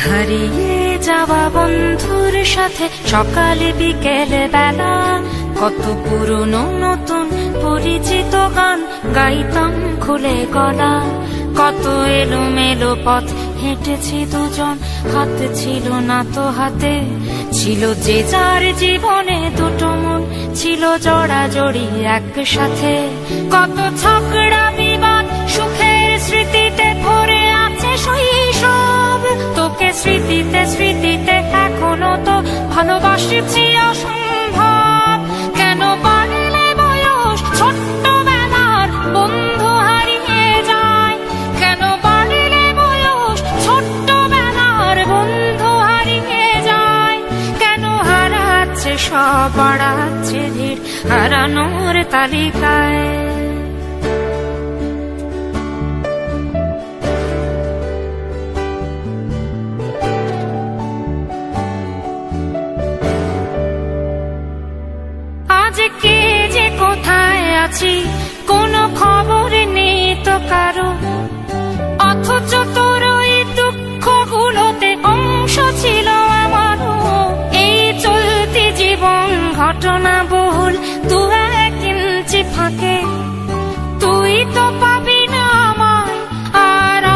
হারিয়ে যাওয়া বন্ধুর সাথে সকালে বিকেলে বেলা কত পুরনো নতুন পরিচিত গান গাইতাম খুলে গলা। কত এলোমেলো পথ হেঁটেছি দুজন, হাত ছিল না তো হাতে। ছিল যে যার জীবনে দুটো মন, ছিল জড়াজড়ি একসাথে। কত ঝগড়া বিবাদ সুখের স্মৃতিতে ভরে আছে শৈশব। তোকে স্মৃতিতে স্মৃতিতে এখনো তো ভালোবাসছি অসম্ভব। কেন বাড়লে বয়স ছোট্টবেলার বন্ধু হারিয়ে যায়? কেন বাড়লে বয়স ছোট্টবেলার বন্ধু হারিয়ে যায়? কেন হারাচ্ছে সব, বাড়াচ্ছে ভিড় হারানোর তালিকায়? আজ কে যে কোথায় আছি